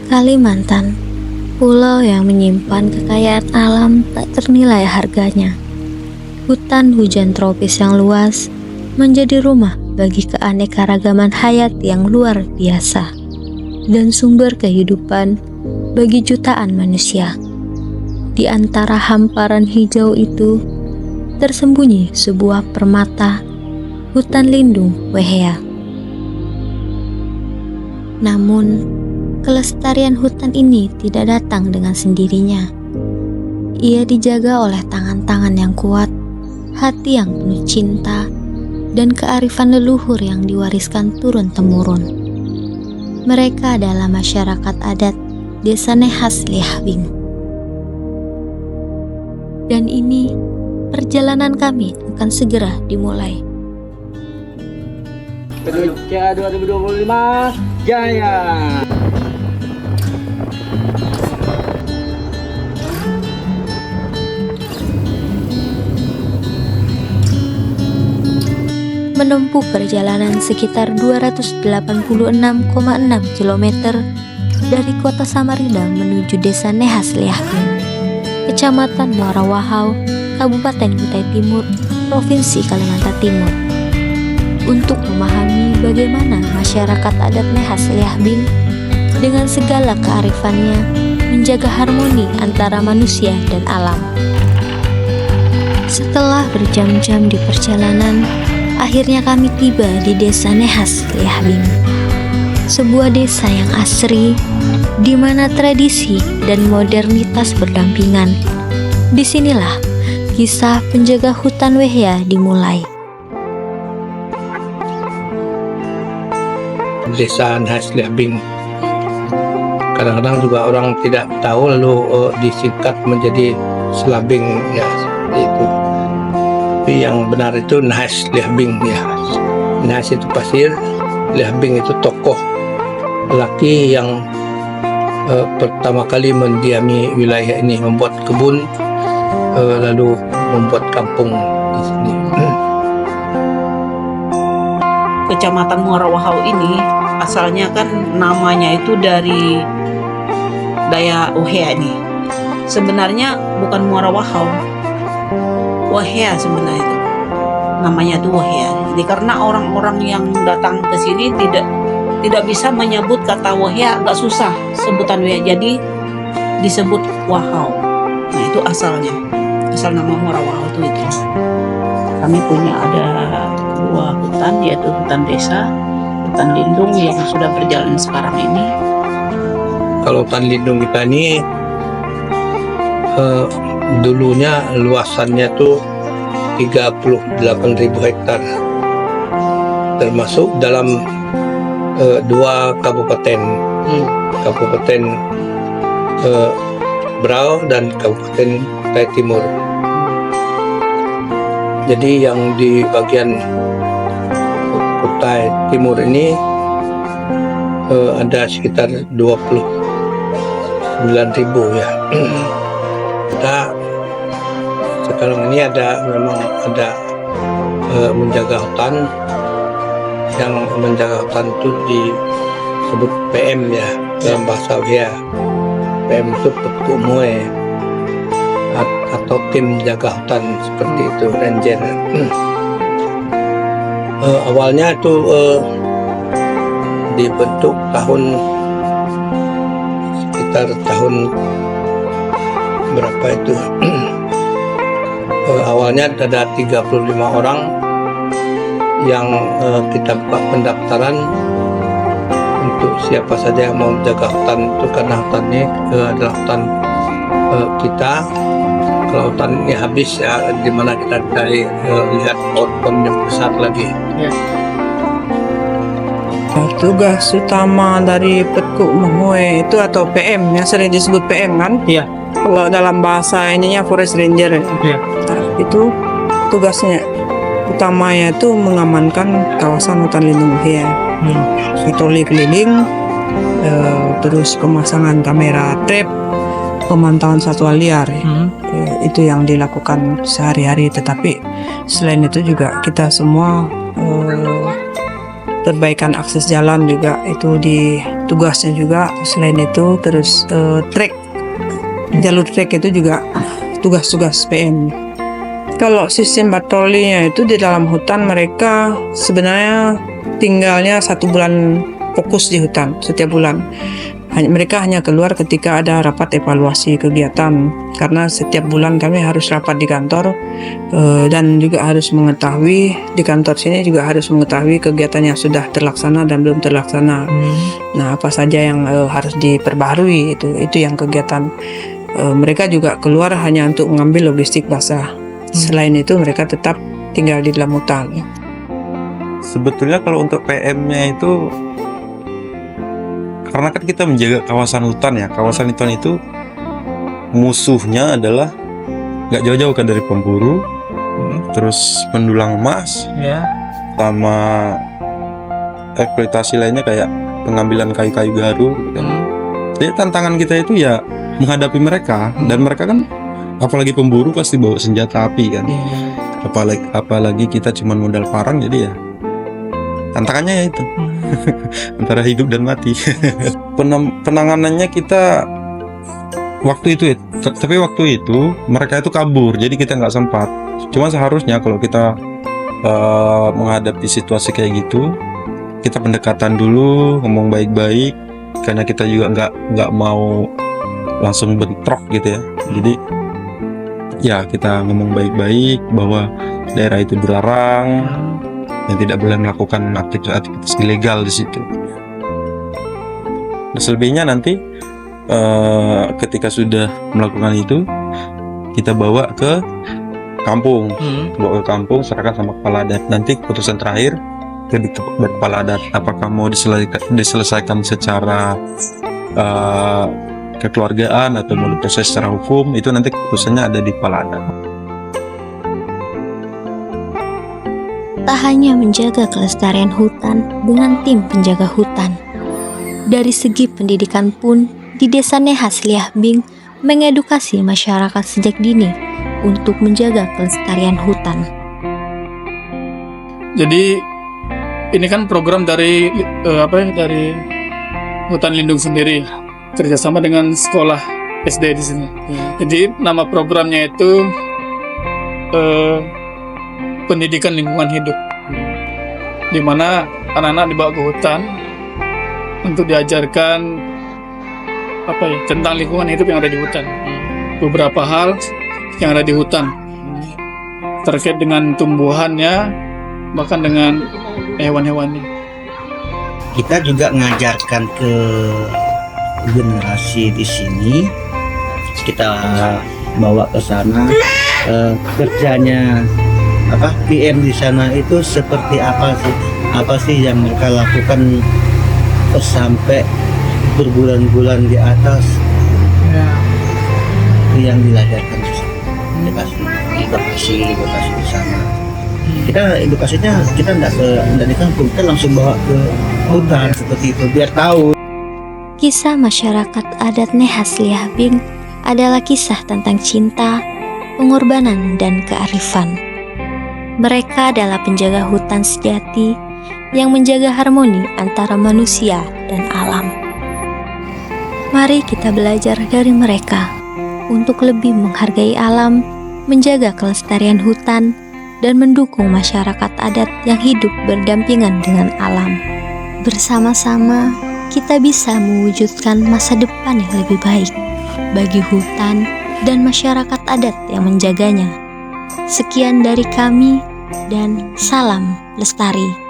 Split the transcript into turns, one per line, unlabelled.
Kalimantan, pulau yang menyimpan kekayaan alam tak ternilai harganya. Hutan hujan tropis yang luas menjadi rumah bagi keanekaragaman hayat yang luar biasa dan sumber kehidupan bagi jutaan manusia. Di antara hamparan hijau itu tersembunyi sebuah permata, hutan lindung Wehea. Namun, kelestarian hutan ini tidak datang dengan sendirinya. Ia dijaga oleh tangan-tangan yang kuat, hati yang penuh cinta, dan kearifan leluhur yang diwariskan turun-temurun. Mereka adalah masyarakat adat Desa Nehas Liahbing. Dan ini, perjalanan kami akan segera dimulai.
Indonesia 2025 Jaya.
Menempuh perjalanan sekitar 286,6 km dari kota Samarinda menuju Desa Nehas Liahbing, Kecamatan Muara Wahau, Kabupaten Kutai Timur, Provinsi Kalimantan Timur. Untuk memahami bagaimana masyarakat adat Nehas Liahbing dengan segala kearifannya menjaga harmoni antara manusia dan alam. Setelah berjam-jam di perjalanan, akhirnya kami tiba di Desa Nehas Liahbing, sebuah desa yang asri di mana tradisi dan modernitas berdampingan. Disinilah kisah penjaga hutan Wehea dimulai.
Desa Nehas Liahbing. Kadang-kadang juga orang tidak tahu lalu disingkat menjadi Selabing ya, seperti itu. Tapi yang benar itu Nehas Liahbing ya. Nehas itu pasir, Liahbing itu tokoh laki yang pertama kali mendiami wilayah ini, membuat kebun, lalu membuat kampung di sini.
Kecamatan Muara Wahau ini asalnya kan namanya itu dari Daya Wehea ini. Sebenarnya bukan Muara Wahau, Wehea sebenarnya itu. Namanya itu Wehea. Jadi karena orang-orang yang datang ke sini tidak bisa menyebut kata Wehea, agak susah sebutan Wehea. Jadi disebut Wahau. Nah, itu asalnya. Asal nama Muara Wahau itu. Kami punya ada 2 hutan, yaitu hutan desa, hutan lindung yang sudah berjalan sekarang ini.
Kalau hutan lindung kita ini dulunya luasannya tuh 38.000 hektar, termasuk dalam 2 kabupaten, Kabupaten Berau dan Kabupaten Kutai Timur. Jadi yang di bagian Kutai Timur ini ada sekitar 29.000 ya. Kita sekarang ini memang ada menjaga hutan. Yang menjaga hutan itu disebut PM ya dalam bahasa Wehea. PM itu Petuk Mue atau tim jaga hutan, seperti itu, ranger. Awalnya itu dibentuk sekitar tahun berapa itu? Awalnya ada 35 orang yang kita buka pendaftaran untuk siapa saja yang mau jaga hutan itu, karena hutan ini adalah hutan kita. Kalau hutan ini habis ya, di mana kita cari lihat pohon yang besar lagi. Ya.
Tugas utama dari Petuk Mue itu atau PM yang sering disebut PM kan?
Iya.
Kalau dalam bahasa ininya Forest Ranger.
Iya.
Nah, itu tugasnya utamanya itu mengamankan kawasan hutan lindung Wehea. Patroli keliling, terus pemasangan kamera trap, pemantauan satwa liar. Itu yang dilakukan sehari-hari. Tetapi selain itu juga kita semua perbaikan akses jalan juga itu tugasnya juga. Selain itu terus trek, jalur trek itu juga tugas-tugas PM. Kalau sistem patrolinya itu di dalam hutan, mereka sebenarnya tinggalnya 1 bulan fokus di hutan setiap bulan. Mereka hanya keluar ketika ada rapat evaluasi kegiatan, karena setiap bulan kami harus rapat di kantor, dan juga harus mengetahui di kantor sini juga harus mengetahui kegiatan yang sudah terlaksana dan belum terlaksana. Nah, apa saja yang harus diperbaharui, itu yang kegiatan. Mereka juga keluar hanya untuk mengambil logistik basah. Selain itu mereka tetap tinggal di dalam hutan.
Sebetulnya kalau untuk PM-nya itu, karena kan kita menjaga kawasan hutan ya, kawasan hutan itu musuhnya adalah nggak jauh-jauh kan dari pemburu, terus pendulang emas, sama eksploitasi lainnya kayak pengambilan kayu-kayu garu. Jadi tantangan kita itu ya menghadapi mereka, dan mereka kan apalagi pemburu pasti bawa senjata api kan, apalagi kita cuma modal parang, jadi ya tantangannya ya itu antara hidup dan mati. Penanganannya kita waktu itu tapi waktu itu mereka itu kabur, jadi kita nggak sempat. Cuma seharusnya kalau kita menghadapi situasi kayak gitu, kita pendekatan dulu, ngomong baik-baik, karena kita juga nggak mau langsung bentrok gitu ya. Jadi ya kita ngomong baik-baik bahwa daerah itu dilarang dan tidak boleh melakukan aktivitas ilegal di situ. Nah, selebihnya nanti ketika sudah melakukan itu, kita bawa ke kampung, serahkan sama kepala adat. Nanti keputusan terakhir ke kepala adat, apakah mau diselesaikan secara kekeluargaan atau mau diproses secara hukum, itu nanti keputusannya ada di kepala adat.
Tak hanya menjaga kelestarian hutan dengan tim penjaga hutan, dari segi pendidikan pun di Desa Nehas Liah Bing mengedukasi masyarakat sejak dini untuk menjaga kelestarian hutan.
Jadi ini kan program dari dari hutan lindung sendiri, kerjasama dengan sekolah SD di sini. Jadi nama programnya itu pendidikan lingkungan hidup, di mana anak-anak dibawa ke hutan untuk diajarkan tentang lingkungan hidup yang ada di hutan. Beberapa hal yang ada di hutan terkait dengan tumbuhannya, bahkan dengan hewan-hewannya.
Kita juga ngajarkan ke generasi di sini, kita bawa ke sana kerjanya PM di sana itu seperti apa sih yang mereka lakukan sampai berbulan-bulan di atas. Itu yang dilajarkan edukasi di sana. Kita edukasinya kita tidak di kampung, kita langsung bawa ke hutan seperti itu biar tahu.
Kisah masyarakat adat Nehas Liah Bing adalah kisah tentang cinta, pengorbanan, dan kearifan. Mereka adalah penjaga hutan sejati yang menjaga harmoni antara manusia dan alam. Mari kita belajar dari mereka untuk lebih menghargai alam, menjaga kelestarian hutan, dan mendukung masyarakat adat yang hidup berdampingan dengan alam. Bersama-sama, kita bisa mewujudkan masa depan yang lebih baik bagi hutan dan masyarakat adat yang menjaganya. Sekian dari kami, dan salam lestari.